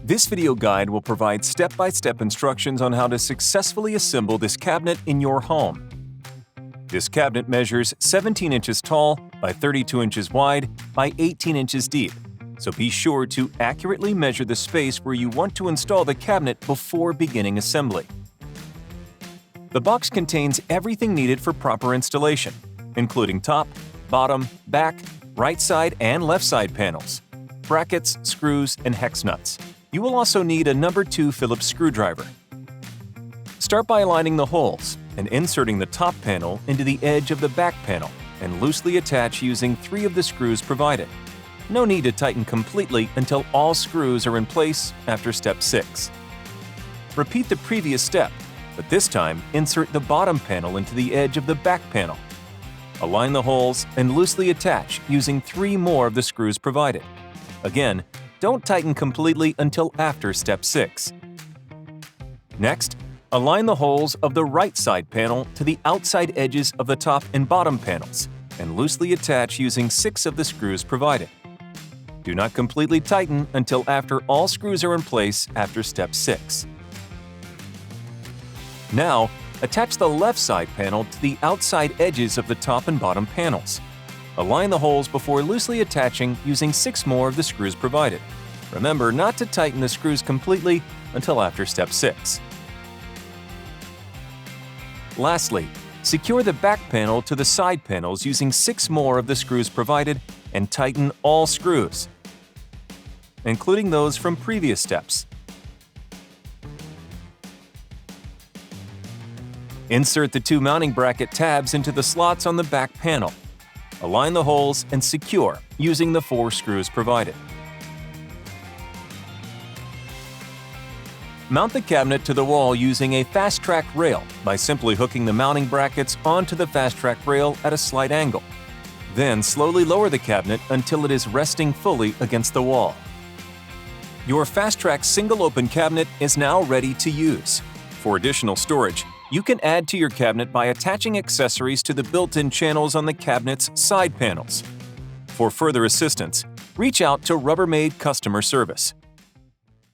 This video guide will provide step-by-step instructions on how to successfully assemble this cabinet in your home. This cabinet measures 17 inches tall by 32 inches wide by 18 inches deep, so be sure to accurately measure the space where you want to install the cabinet before beginning assembly. The box contains everything needed for proper installation, including top, bottom, back, right side and left side panels, brackets, screws, and hex nuts. You will also need a number 2 Phillips screwdriver. Start by aligning the holes and inserting the top panel into the edge of the back panel and loosely attach using 3 of the screws provided. No need to tighten completely until all screws are in place after step 6. Repeat the previous step, but this time insert the bottom panel into the edge of the back panel. Align the holes and loosely attach using 3 more of the screws provided. Again, don't tighten completely until after step 6. Next, align the holes of the right side panel to the outside edges of the top and bottom panels and loosely attach using 6 of the screws provided. Do not completely tighten until after all screws are in place after step 6. Now, attach the left side panel to the outside edges of the top and bottom panels. Align the holes before loosely attaching using 6 more of the screws provided. Remember not to tighten the screws completely until after step 6. Lastly, secure the back panel to the side panels using 6 more of the screws provided and tighten all screws, including those from previous steps. Insert the 2 mounting bracket tabs into the slots on the back panel. Align the holes and secure using the 4 screws provided. Mount the cabinet to the wall using a FastTrack rail by simply hooking the mounting brackets onto the FastTrack rail at a slight angle. Then slowly lower the cabinet until it is resting fully against the wall. Your FastTrack single open cabinet is now ready to use. For additional storage, you can add to your cabinet by attaching accessories to the built-in channels on the cabinet's side panels. For further assistance, reach out to Rubbermaid Customer Service.